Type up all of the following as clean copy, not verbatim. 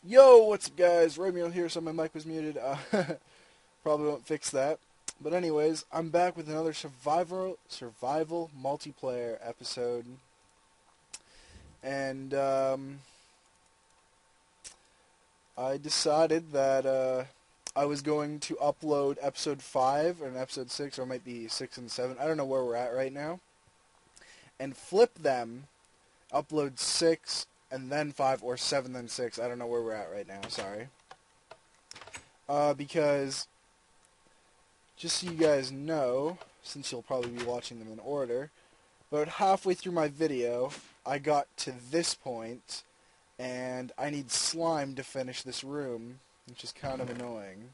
Yo, what's up guys? Raimuriell here, so my mic was muted. Probably won't fix that. But anyways, I'm back with another survival multiplayer episode. And I decided that I was going to upload episode 5 and episode 6, or it might be 6 and 7. I don't know where we're at right now. And flip them, upload 6 and then 5, or 7 then 6. I don't know where we're at right now, sorry. Because, just so you guys know, since you'll probably be watching them in order, about halfway through my video, I got to this point, and I need slime to finish this room, which is kind of annoying.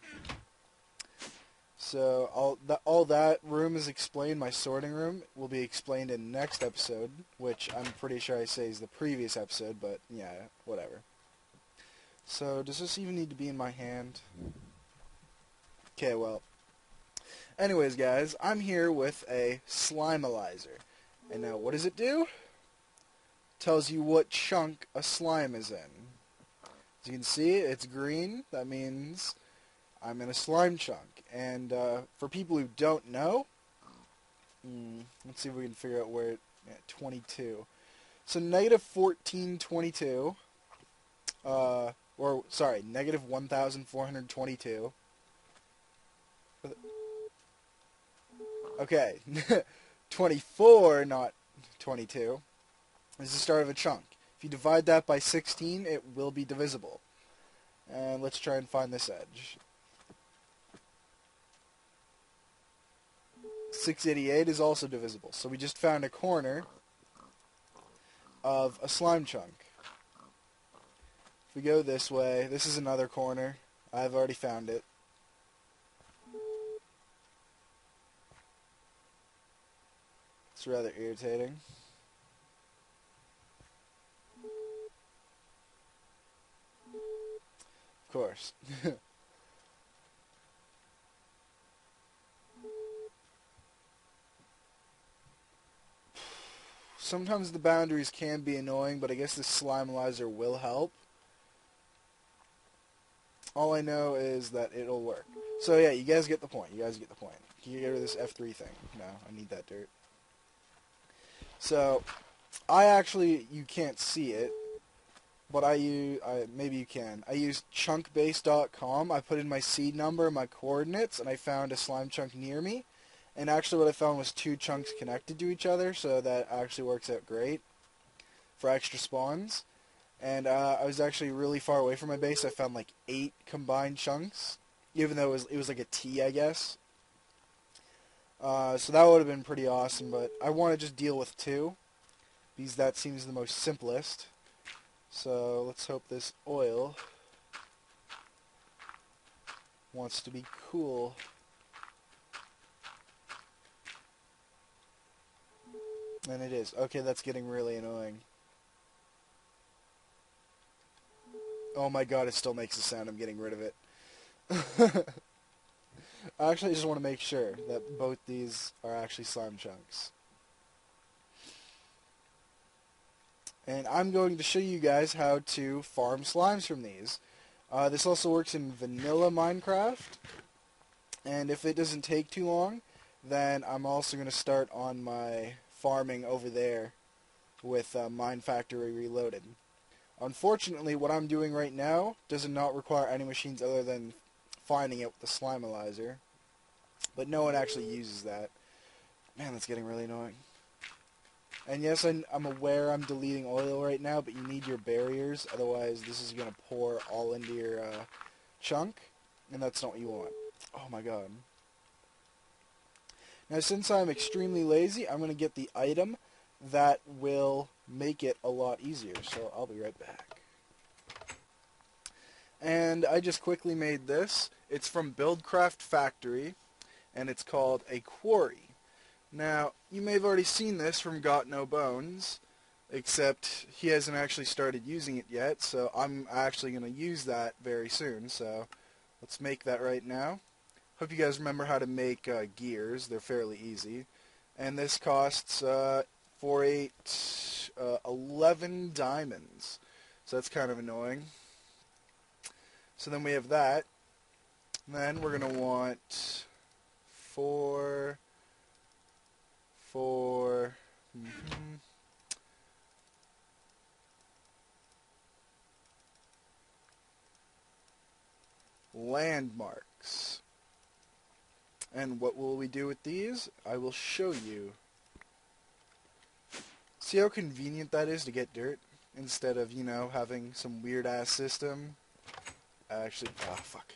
So, all that room is explained, my sorting room, will be explained in next episode, which I'm pretty sure I say is the previous episode, but yeah, whatever. So, does this even need to be in my hand? Okay, well. Anyways, guys, I'm here with a slimealizer. And now, what does it do? Tells you what chunk a slime is in. As you can see, it's green. That means I'm in a slime chunk. And for people who don't know, let's see if we can figure out where, 22. So negative 1422, negative 1,422. Okay, 24, not 22, is the start of a chunk. If you divide that by 16, it will be divisible. And let's try and find this edge. 688 is also divisible. So we just found a corner of a slime chunk. If we go this way, this is another corner. I've already found it. It's rather irritating. Of course. Sometimes the boundaries can be annoying, but I guess the slimealizer will help. All I know is that it'll work. So yeah, you guys get the point. You Can you get rid of this F3 thing? No, I need that dirt. So, you can't see it, but maybe you can. I used chunkbase.com. I put in my seed number, my coordinates, and I found a slime chunk near me. And actually what I found was 2 chunks connected to each other, so that actually works out great for extra spawns. And I was actually really far away from my base. I found like 8 combined chunks, even though it was like a T, I guess. So that would have been pretty awesome, but I want to just deal with 2, because that seems the most simplest. So let's hope this oil wants to be cool. And it is. Okay, that's getting really annoying. Oh my god, it still makes a sound. I'm getting rid of it. I actually just want to make sure that both these are actually slime chunks. And I'm going to show you guys how to farm slimes from these. This also works in vanilla Minecraft. And if it doesn't take too long, then I'm also going to start on my farming over there with Mine Factory Reloaded. Unfortunately, what I'm doing right now does not require any machines other than finding it with the slimealizer. But no one actually uses that. Man, that's getting really annoying. And yes, I'm aware I'm deleting oil right now, but you need your barriers, otherwise this is going to pour all into your chunk, and that's not what you want. Oh my god. Now, since I'm extremely lazy, I'm going to get the item that will make it a lot easier, so I'll be right back. And I just quickly made this. It's from Buildcraft Factory, and it's called a quarry. Now, you may have already seen this from Got No Bones, except he hasn't actually started using it yet, so I'm actually going to use that very soon, so let's make that right now. Hope you guys remember how to make gears. They're fairly easy. And this costs 11 diamonds, so that's kind of annoying. So then we have that. And then we're going to want 4, 4, landmarks. And what will we do with these? I will show you. See how convenient that is to get dirt? Instead of, you know, having some weird-ass system. Actually, oh, fuck.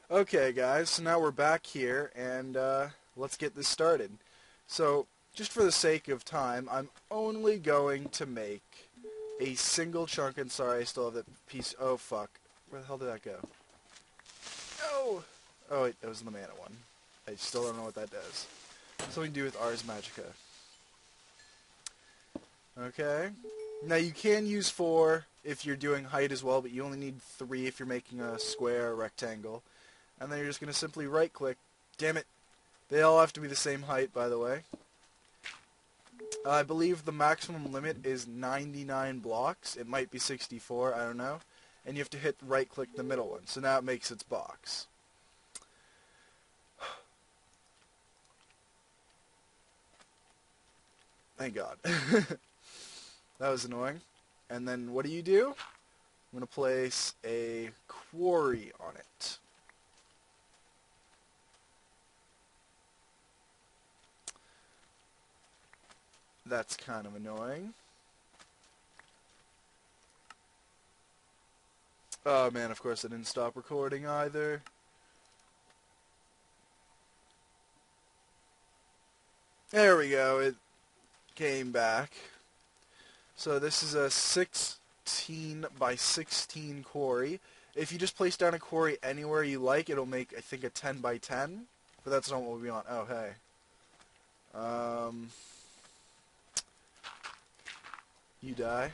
Okay, guys, so now we're back here, and let's get this started. So, just for the sake of time, I'm only going to make a single chunk, and sorry, I still have that piece. Oh, fuck. Where the hell did that go? No! Oh, wait, that was the mana one. I still don't know what that does. Something to do with Ars Magica. Okay. Now, you can use 4 if you're doing height as well, but you only need 3 if you're making a square or rectangle. And then you're just going to simply right-click. Damn it. They all have to be the same height, by the way. I believe the maximum limit is 99 blocks. It might be 64, I don't know. And you have to hit right-click the middle one. So now it makes its box. Thank God. That was annoying. And then what do? I'm going to place a quarry on it. That's kind of annoying. Oh man, of course I didn't stop recording either. There we go, it came back. So this is a 16 by 16 quarry. If you just place down a quarry anywhere you like, it'll make, I think, a 10 by 10. But that's not what we want. Oh, hey. You die.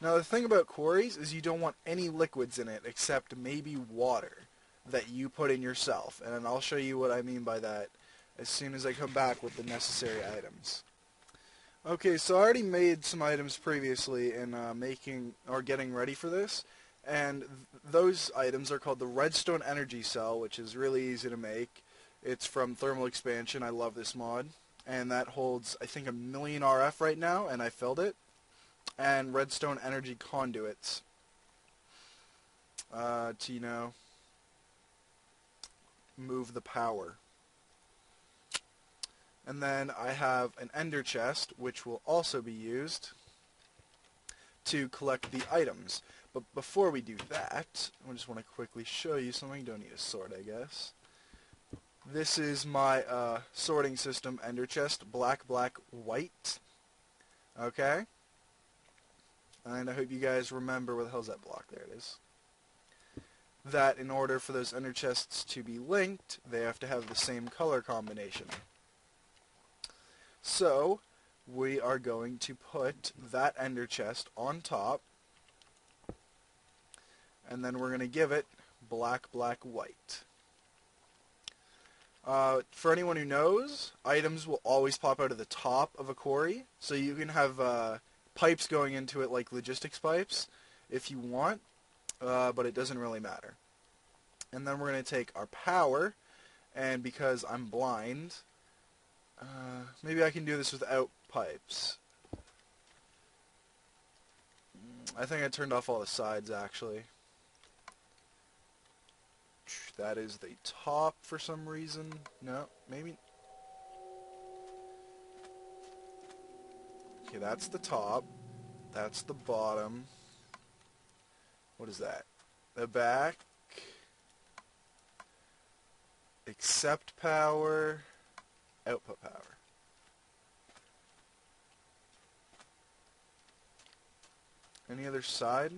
Now the thing about quarries is you don't want any liquids in it except maybe water that you put in yourself. And I'll show you what I mean by that as soon as I come back with the necessary items. Okay, so I already made some items previously in making or getting ready for this, and those items are called the Redstone Energy Cell, which is really easy to make. It's from Thermal Expansion. I love this mod, and that holds, I think, 1,000,000 RF right now, and I filled it. And Redstone Energy Conduits to, you know, move the power. And then I have an ender chest, which will also be used to collect the items. But before we do that, I just want to quickly show you something. Don't need a sword, I guess. This is my sorting system ender chest, black, black, white. Okay? And I hope you guys remember where the hell's that block? There it is. That in order for those ender chests to be linked, they have to have the same color combination. So, we are going to put that ender chest on top, and then we're going to give it black, black, white. For anyone who knows, items will always pop out of the top of a quarry, so you can have pipes going into it like logistics pipes if you want, but it doesn't really matter. And then we're going to take our power, and because I'm blind, maybe I can do this without pipes. I think I turned off all the sides, actually. That is the top for some reason. No, maybe. Okay, that's the top. That's the bottom. What is that? The back. Accept power. Output power. Any other side?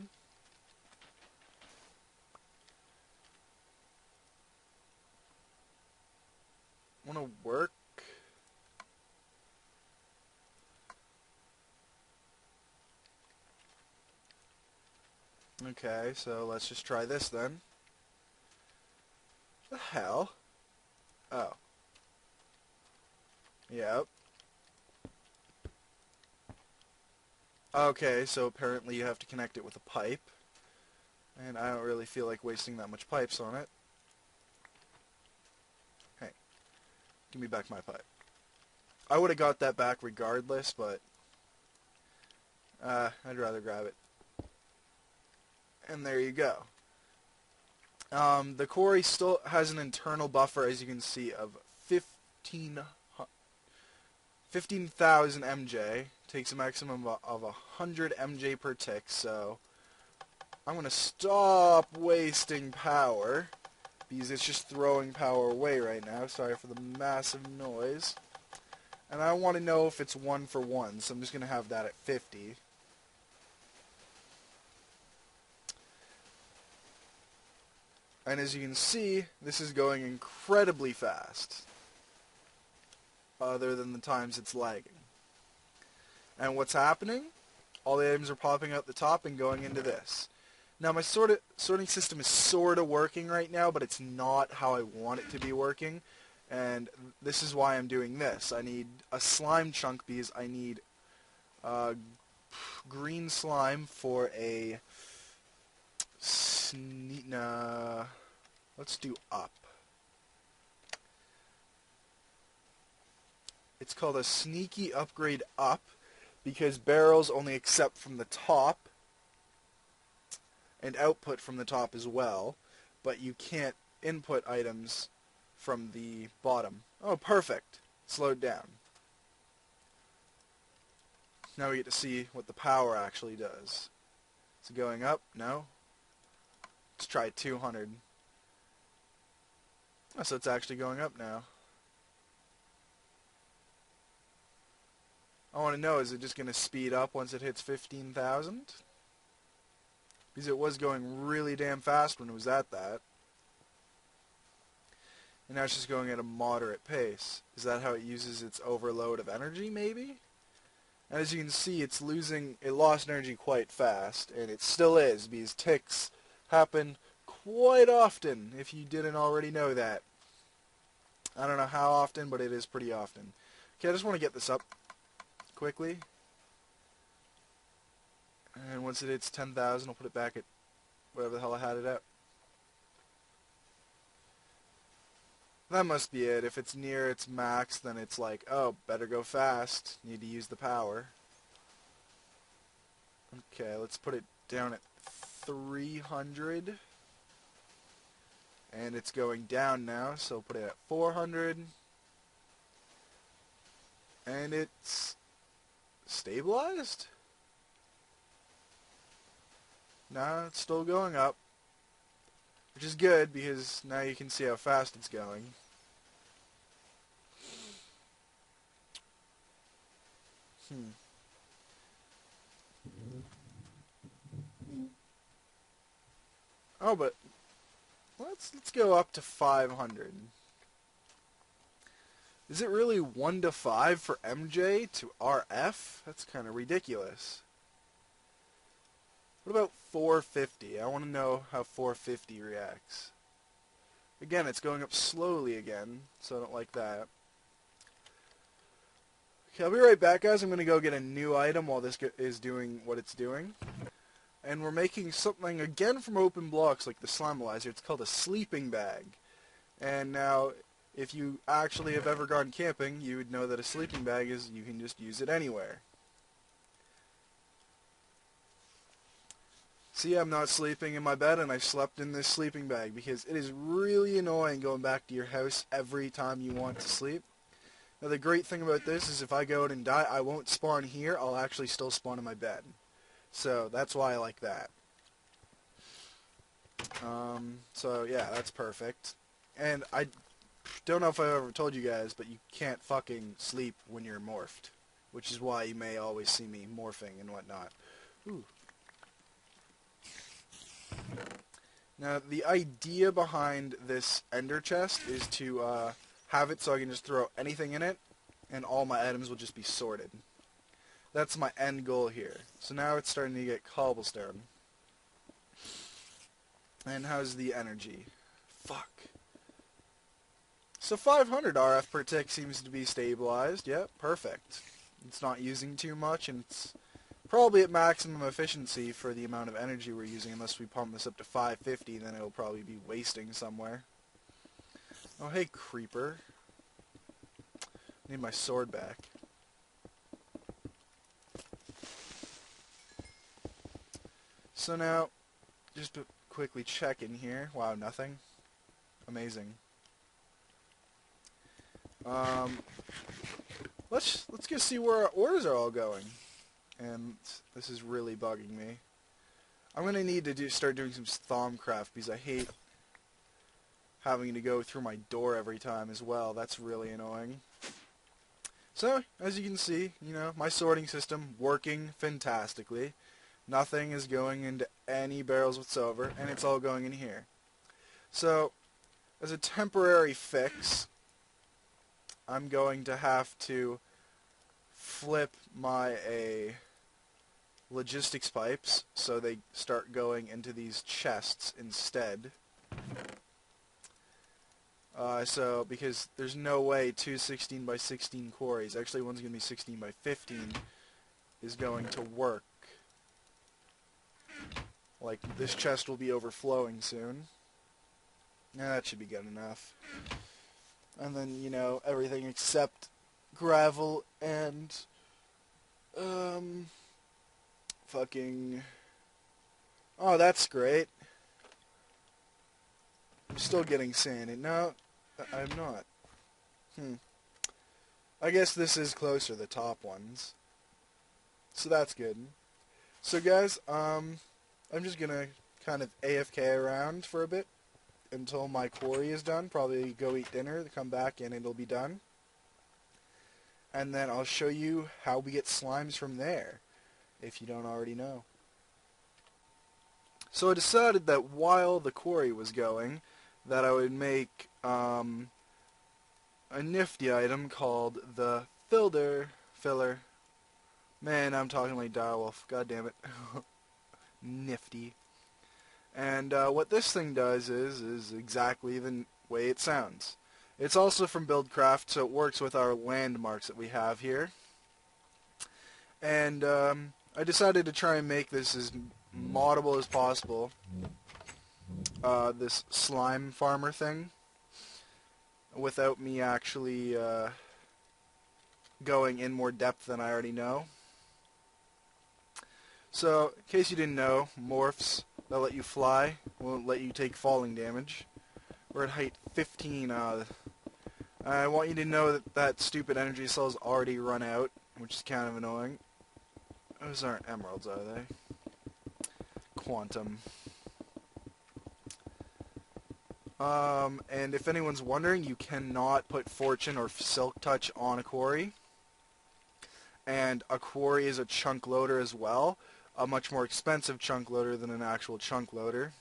Want to work? Okay, so let's just try this then. The hell? Oh. Yep. Okay, so apparently you have to connect it with a pipe. And I don't really feel like wasting that much pipes on it. Hey, give me back my pipe. I would have got that back regardless, but I'd rather grab it. And there you go. The quarry still has an internal buffer, as you can see, of 15,000 MJ. Takes a maximum of 100 MJ per tick, so I'm going to stop wasting power, because it's just throwing power away right now. Sorry for the massive noise. And I want to know if it's 1 for 1, so I'm just going to have that at 50. And as you can see, this is going incredibly fast, other than the times it's lagging. And what's happening? All the items are popping out the top and going into this. Now my sorting system is sort of working right now, but it's not how I want it to be working. And this is why I'm doing this. I need a slime chunk because I need green slime for a... let's do up. It's called a sneaky upgrade up because barrels only accept from the top and output from the top as well, but you can't input items from the bottom. Oh, perfect. Slowed down. Now we get to see what the power actually does. Is it going up? No. Let's try 200. Oh, so it's actually going up now. I want to know, is it just going to speed up once it hits 15,000? Because it was going really damn fast when it was at that. And now it's just going at a moderate pace. Is that how it uses its overload of energy, maybe? And as you can see, it lost energy quite fast, and it still is, because ticks happen quite often, if you didn't already know that. I don't know how often, but it is pretty often. Okay, I just want to get this up quickly. And once it hits 10,000, I'll put it back at whatever the hell I had it at. That must be it. If it's near its max, then it's like, oh, better go fast. Need to use the power. Okay, let's put it down at 300. And it's going down now, so put it at 400. And it's stabilized? No, it's still going up. Which is good, because now you can see how fast it's going. Oh, but let's go up to 500. Is it really 1 to 5 for MJ to RF? That's kind of ridiculous. What about 450? I want to know how 450 reacts. Again, it's going up slowly again, so I don't like that. Okay, I'll be right back, guys. I'm going to go get a new item while this is doing what it's doing. And we're making something, again, from open blocks, like the Slimalizer. It's called a sleeping bag. And now, if you actually have ever gone camping, you would know that a sleeping bag is, you can just use it anywhere. See, I'm not sleeping in my bed, and I slept in this sleeping bag, because it is really annoying going back to your house every time you want to sleep. Now, the great thing about this is if I go out and die, I won't spawn here. I'll actually still spawn in my bed. So, that's why I like that. So, yeah, that's perfect. And I don't know if I've ever told you guys, but you can't fucking sleep when you're morphed. Which is why you may always see me morphing and whatnot. Ooh. Now, the idea behind this ender chest is to have it so I can just throw anything in it, and all my items will just be sorted. That's my end goal here. So now it's starting to get cobblestone. And how's the energy? Fuck. So 500 RF per tick seems to be stabilized. Yep, perfect. It's not using too much, and it's probably at maximum efficiency for the amount of energy we're using, unless we pump this up to 550, then it'll probably be wasting somewhere. Oh, hey, creeper. Need my sword back. So now, just to quickly check in here. Wow, nothing. Amazing. Let's go see where our ores are all going. And this is really bugging me. I'm gonna need to start doing some Thaumcraft because I hate having to go through my door every time as well. That's really annoying. So, as you can see, my sorting system working fantastically. Nothing is going into any barrels whatsoever, and it's all going in here. So, as a temporary fix, I'm going to have to flip my logistics pipes so they start going into these chests instead. Because there's no way two 16 by 16 quarries, actually one's going to be 16 by 15, is going to work. Like, this chest will be overflowing soon. That should be good enough. And then, everything except gravel and, fucking... Oh, that's great. I'm still getting sand. No, I'm not. I guess this is closer, the top ones. So that's good. So guys, I'm just gonna kind of AFK around for a bit until my quarry is done. Probably go eat dinner, come back, and it'll be done. And then I'll show you how we get slimes from there, if you don't already know. So I decided that while the quarry was going, that I would make a nifty item called the filler. Man, I'm talking like Direwolf. God damn it. Nifty. And what this thing does is exactly the way it sounds. It's also from Buildcraft, so it works with our landmarks that we have here. And I decided to try and make this as moddable as possible. This slime farmer thing, without me actually going in more depth than I already know. So, in case you didn't know, morphs that let you fly won't let you take falling damage. We're at height 15. I want you to know that that stupid energy cell's already run out, which is kind of annoying. Those aren't emeralds, are they? Quantum. And if anyone's wondering, you cannot put Fortune or Silk Touch on a quarry. And a quarry is a chunk loader as well. A much more expensive chunk loader than an actual chunk loader.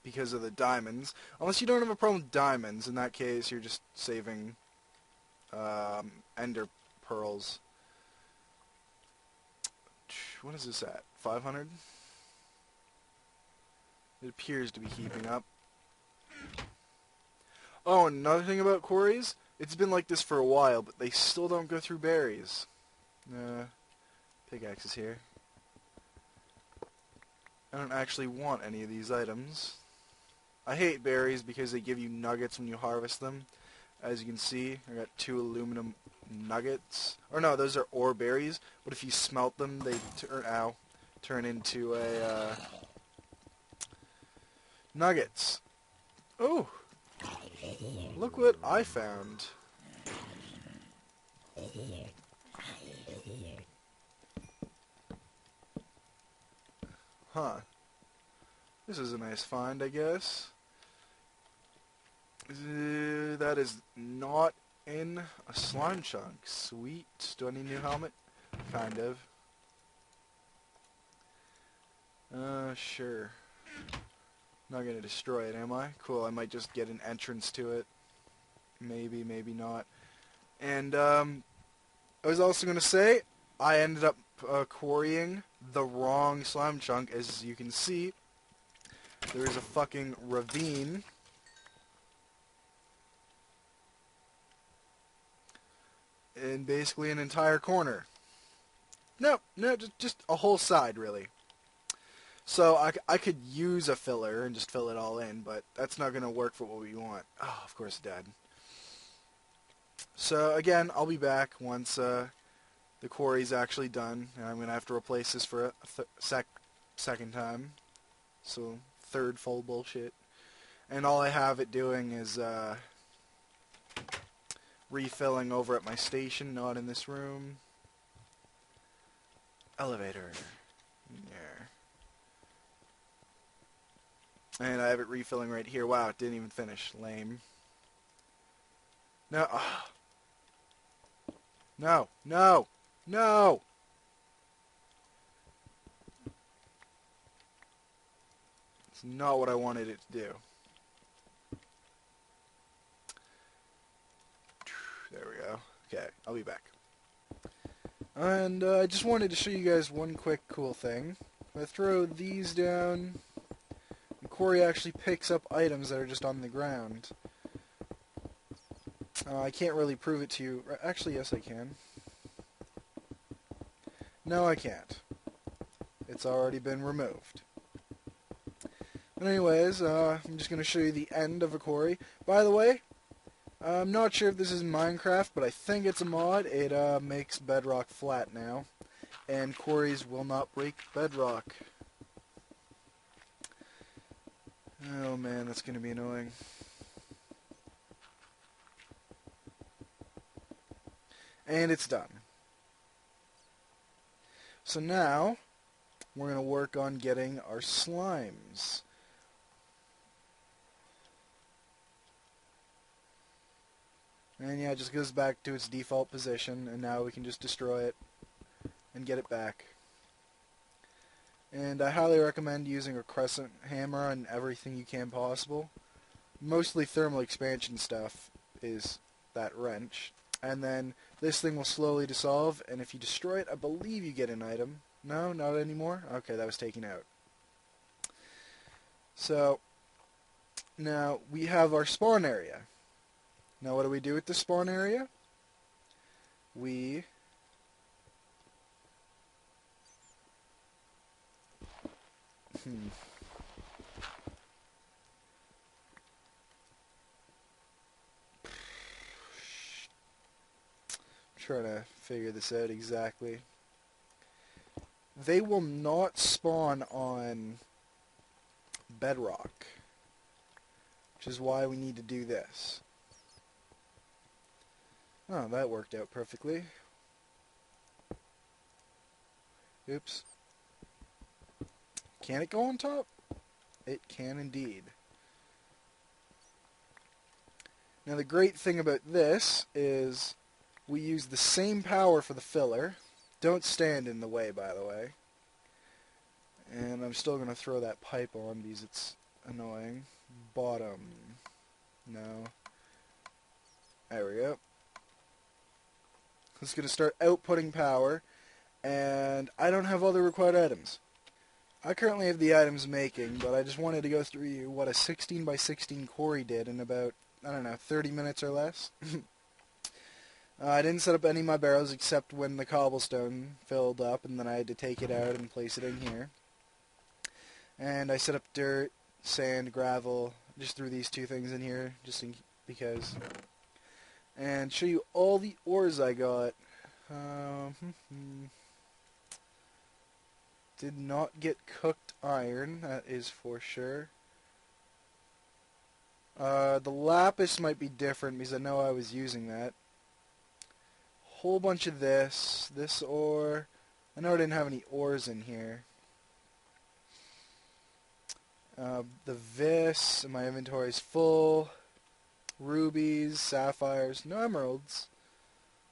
Because of the diamonds. Unless you don't have a problem with diamonds. In that case, you're just saving ender pearls. What is this at? 500? It appears to be keeping up. Oh, another thing about quarries, it's been like this for a while, but they still don't go through berries. Pickaxe is here. I don't actually want any of these items. I hate berries because they give you nuggets when you harvest them. As you can see, I got 2 aluminum nuggets. Or no, those are ore berries, but if you smelt them, they turn into a nuggets. Oh! Look what I found. Huh. This is a nice find, I guess. That is not in a slime chunk. Sweet. Do I need a new helmet? Kind of. Sure. Not gonna destroy it, am I? Cool, I might just get an entrance to it. Maybe, maybe not. And, I was also gonna say, I ended up quarrying the wrong slime chunk. As you can see, there is a fucking ravine. And basically an entire corner. No, just a whole side, really. So I could use a filler and just fill it all in, but that's not going to work for what we want. Oh, of course it did. So again, I'll be back once the quarry's actually done, and I'm going to have to replace this for a second time. So third full bullshit. And all I have it doing is refilling over at my station, not in this room. Elevator. There. And I have it refilling right here. Wow, it didn't even finish. Lame. No. Oh. No. No. No. It's not what I wanted it to do. There we go. Okay, I'll be back. And I just wanted to show you guys one quick cool thing. If I throw these down, the quarry actually picks up items that are just on the ground. I can't really prove it to you. Actually, yes, I can. No, I can't. It's already been removed. But anyways, I'm just going to show you the end of a quarry. By the way, I'm not sure if this is Minecraft, but I think it's a mod. It makes bedrock flat now, and quarries will not break bedrock. Oh man, that's going to be annoying. And it's done. So now, we're going to work on getting our slimes. And yeah, it just goes back to its default position, and now we can just destroy it and get it back. And I highly recommend using a crescent hammer on everything you can possible. Mostly thermal expansion stuff is that wrench. And then this thing will slowly dissolve, and if you destroy it, I believe you get an item. No, not anymore? Okay, that was taken out. So, now we have our spawn area. Now what do we do with the spawn area? We trying to figure this out exactly. They will not spawn on bedrock, which is why we need to do this. Oh, that worked out perfectly. Oops. Can it go on top? It can indeed. Now the great thing about this is we use the same power for the filler. Don't stand in the way, by the way. And I'm still going to throw that pipe on because it's annoying. Bottom. No. There we go. It's going to start outputting power, and I don't have all the required items. I currently have the items making, but I just wanted to go through what a 16 by 16 quarry did in about, I don't know, 30 minutes or less. I didn't set up any of my barrels except when the cobblestone filled up, and then I had to take it out and place it in here. And I set up dirt, sand, gravel, just threw these two things in here, just because. And show you all the ores I got. Did not get cooked iron, that is for sure. The lapis might be different because I know I was using that. Whole bunch of this ore. I know I didn't have any ores in here. The vis in my inventory is full. Rubies, sapphires, no emeralds.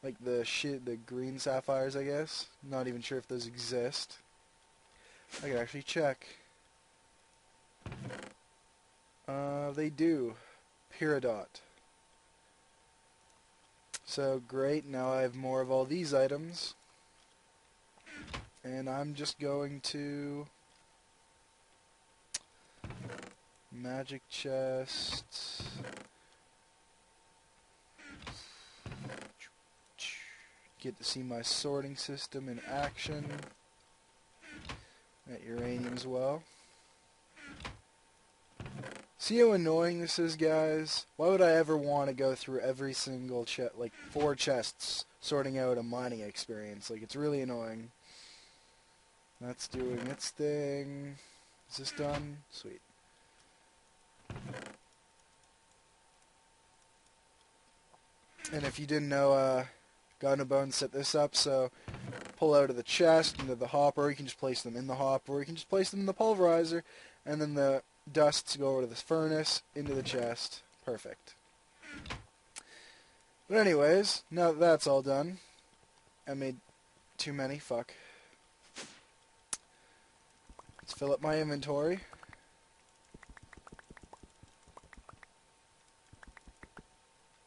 Like the green sapphires, I guess. Not even sure if those exist. I can actually check. They do. Peridot. So great, now I have more of all these items. And I'm just going to magic chest. get to see my sorting system in action. That uranium as well. See how annoying this is, guys? Why would I ever want to go through every single chest, like 4 chests, sorting out a mining experience? Like, it's really annoying. That's doing its thing. Is this done? Sweet. And if you didn't know, Got No Bones set this up, so pull out of the chest into the hopper, or you can just place them in the hopper, or you can just place them in the pulverizer, and then the dusts go over to the furnace, into the chest. Perfect. But anyways, now that that's all done, I made too many, fuck. Let's fill up my inventory.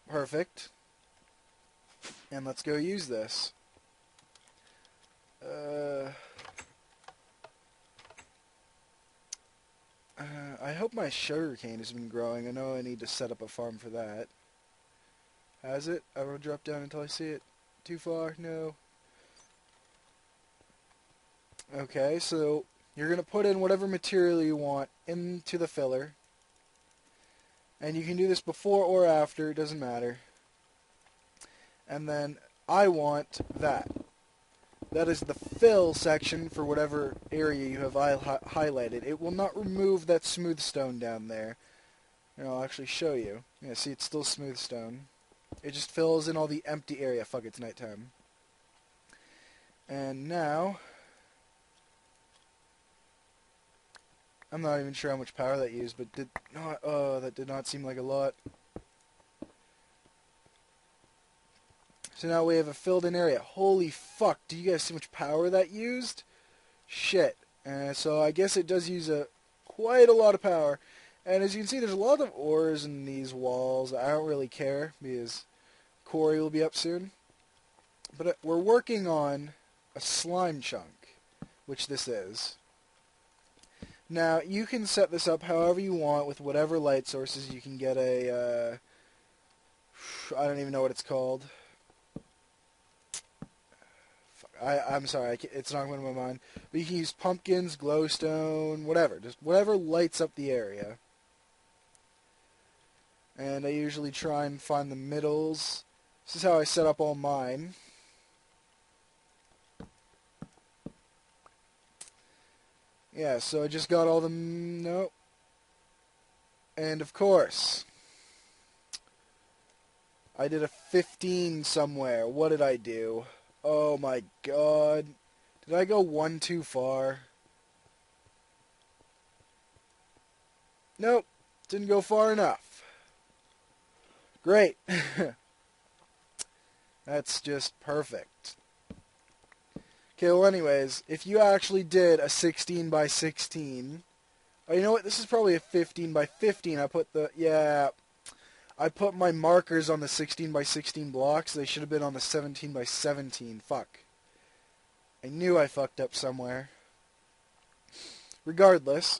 Perfect. And let's go use this. I hope my sugarcane has been growing. I know I need to set up a farm for that. Has it? I will drop down until I see it. Too far? No. Okay, so you're going to put in whatever material you want into the filler. And you can do this before or after, it doesn't matter. And then I want that. That is the fill section for whatever area you have highlighted. It will not remove that smooth stone down there. And I'll actually show you. Yeah, see, it's still smooth stone. It just fills in all the empty area. Fuck, it's nighttime. And now, I'm not even sure how much power that used, but that did not seem like a lot. So now we have a filled-in area. Holy fuck, do you guys see how much power that used? Shit. So I guess it does use quite a lot of power. And as you can see, there's a lot of ores in these walls. I don't really care, because quarry will be up soon. But we're working on a slime chunk, which this is. Now, you can set this up however you want with whatever light sources. You can get a, I don't even know what it's called. I'm sorry, it's not going to my mind. But you can use pumpkins, glowstone, whatever. Just whatever lights up the area. And I usually try and find the middles. This is how I set up all mine. Yeah, so I just got all the... Nope. And of course, I did a 15 somewhere. What did I do? Oh my god. Did I go one too far? Nope. Didn't go far enough. Great. That's just perfect. Okay, well anyways, if you actually did a 16 by 16... Oh, you know what? This is probably a 15 by 15. I put my markers on the 16 by 16 blocks. They should have been on the 17 by 17. Fuck. I knew I fucked up somewhere. Regardless.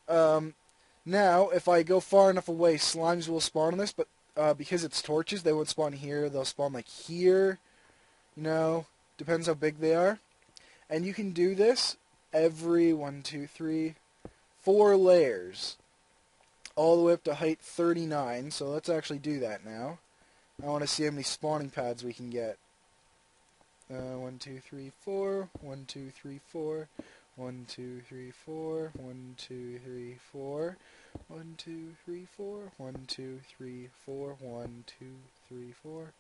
Now, if I go far enough away, slimes will spawn on this, but because it's torches, they won't spawn here. They'll spawn like here. You know, depends how big they are. And you can do this every 1, 2, 3, 4 layers. All the way up to height 39, so let's actually do that now. I want to see how many spawning pads we can get. 1, 2, 3, 4, 1, 2, 3, 4, 1, 2, 3, 4, 1, 2, 3, 4, 1, 2, 3, 4, 1, 2, 3, 4, 1, 2, 3, 4.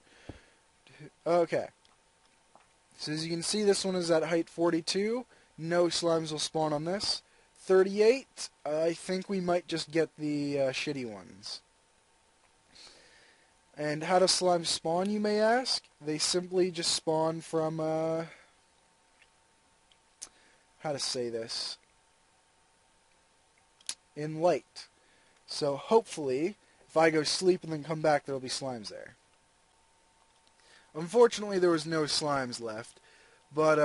Okay. So as you can see, this one is at height 42. No slimes will spawn on this. 38, I think we might just get the shitty ones. And how do slimes spawn, you may ask? They simply just spawn from, how to say this? In light. So hopefully, if I go sleep and then come back, there'll be slimes there. Unfortunately, there was no slimes left. But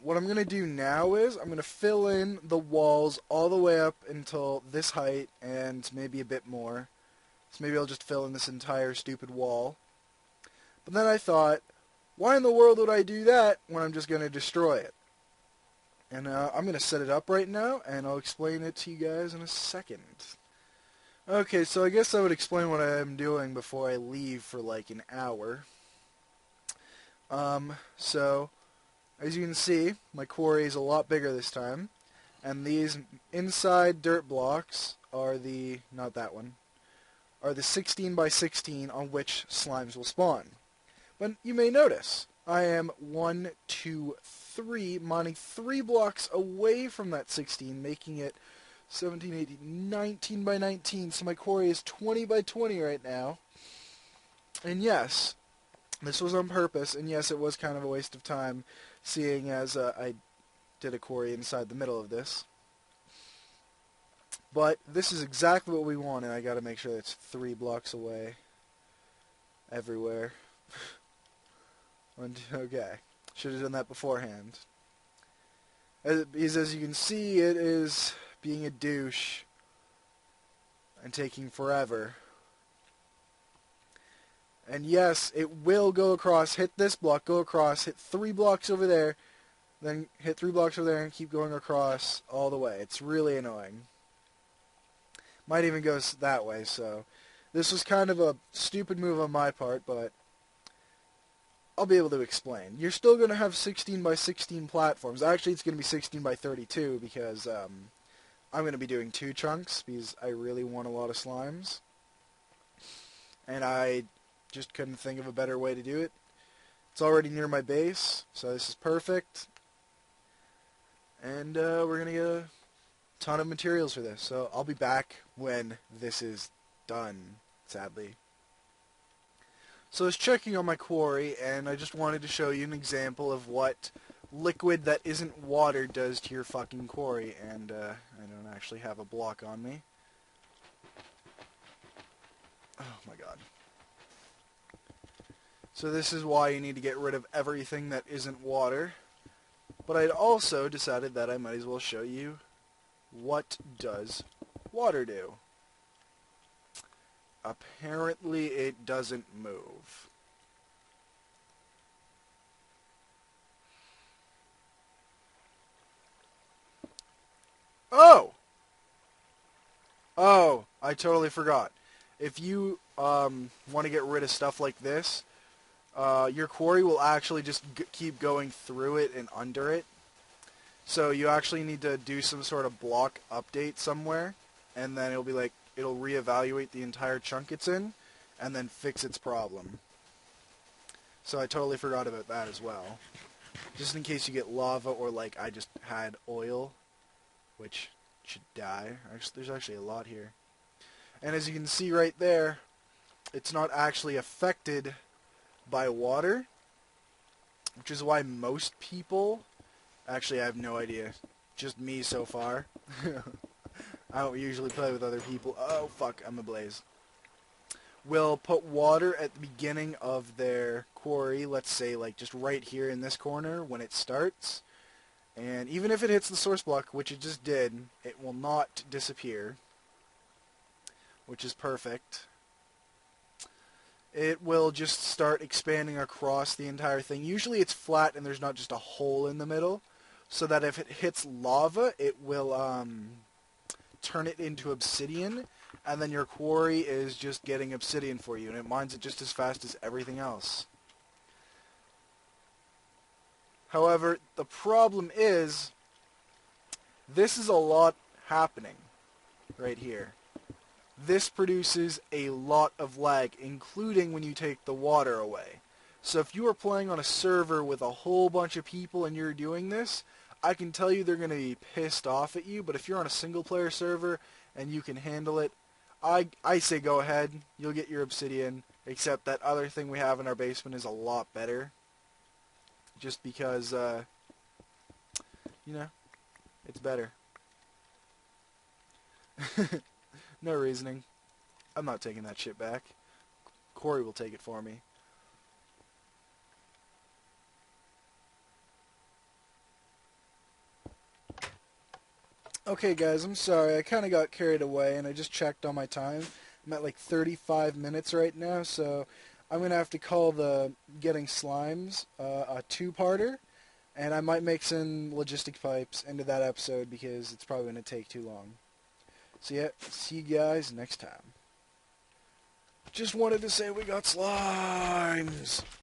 what I'm going to do now is I'm going to fill in the walls all the way up until this height and maybe a bit more. So maybe I'll just fill in this entire stupid wall. But then I thought, Why in the world would I do that when I'm just going to destroy it? And I'm going to set it up right now, and I'll explain it to you guys in a second. Okay, so I guess I would explain what I'm doing before I leave for like an hour. So, as you can see, my quarry is a lot bigger this time. And these inside dirt blocks are the, not that one, are the 16 by 16 on which slimes will spawn. But you may notice, I am 1, 2, 3, mining 3 blocks away from that 16, making it 17, 18, 19 by 19, so my quarry is 20 by 20 right now. And yes, this was on purpose, and yes, it was kind of a waste of time, seeing as I did a quarry inside the middle of this. But this is exactly what we want, and I gotta make sure it's 3 blocks away everywhere. Okay, should have done that beforehand. As you can see, it is being a douche and taking forever. And yes, it will go across, hit this block, go across, hit 3 blocks over there, then hit 3 blocks over there and keep going across all the way. It's really annoying. Might even go that way, so this was kind of a stupid move on my part, but I'll be able to explain. You're still going to have 16 by 16 platforms. Actually, it's going to be 16 by 32 because I'm going to be doing 2 chunks because I really want a lot of slimes. And I just couldn't think of a better way to do it. It's already near my base, so this is perfect. And we're going to get a ton of materials for this. So I'll be back when this is done, sadly. So I was checking on my quarry, and I just wanted to show you an example of what liquid that isn't water does to your fucking quarry. And I don't actually have a block on me. Oh my god. So this is why you need to get rid of everything that isn't water. But I'd also decided that I might as well show you what does water do. Apparently it doesn't move. Oh! Oh, I totally forgot. If you want to get rid of stuff like this, your quarry will actually just keep going through it and under it. So you actually need to do some sort of block update somewhere, and then it'll be like, it'll reevaluate the entire chunk it's in, and then fix its problem. So I totally forgot about that as well. Just in case you get lava, or like I just had oil, which should die. There's actually a lot here. And as you can see right there, it's not actually affected by water, which is why most people, actually I have no idea, just me so far. I don't usually play with other people. Oh fuck, I'm ablaze. Will put water at the beginning of their quarry, let's say like just right here in this corner when it starts. And even if it hits the source block, which it just did, it will not disappear, which is perfect. It will just start expanding across the entire thing. Usually it's flat and there's not just a hole in the middle, so that if it hits lava, it will turn it into obsidian, and then your quarry is just getting obsidian for you, and it mines it just as fast as everything else. However, the problem is, this is a lot happening right here. This produces a lot of lag, including when you take the water away. So if you are playing on a server with a whole bunch of people and you're doing this, I can tell you they're going to be pissed off at you. But if you're on a single player server and you can handle it, I say go ahead. You'll get your obsidian, except that other thing we have in our basement is a lot better. Just because, you know, it's better. No reasoning. I'm not taking that shit back. Corey will take it for me. Okay guys, I'm sorry. I kind of got carried away and I just checked on my time. I'm at like 35 minutes right now, so I'm going to have to call the Getting Slimes a two-parter, and I might make some logistic pipes into that episode because it's probably going to take too long. So yeah, see you guys next time. Just wanted to say we got slimes!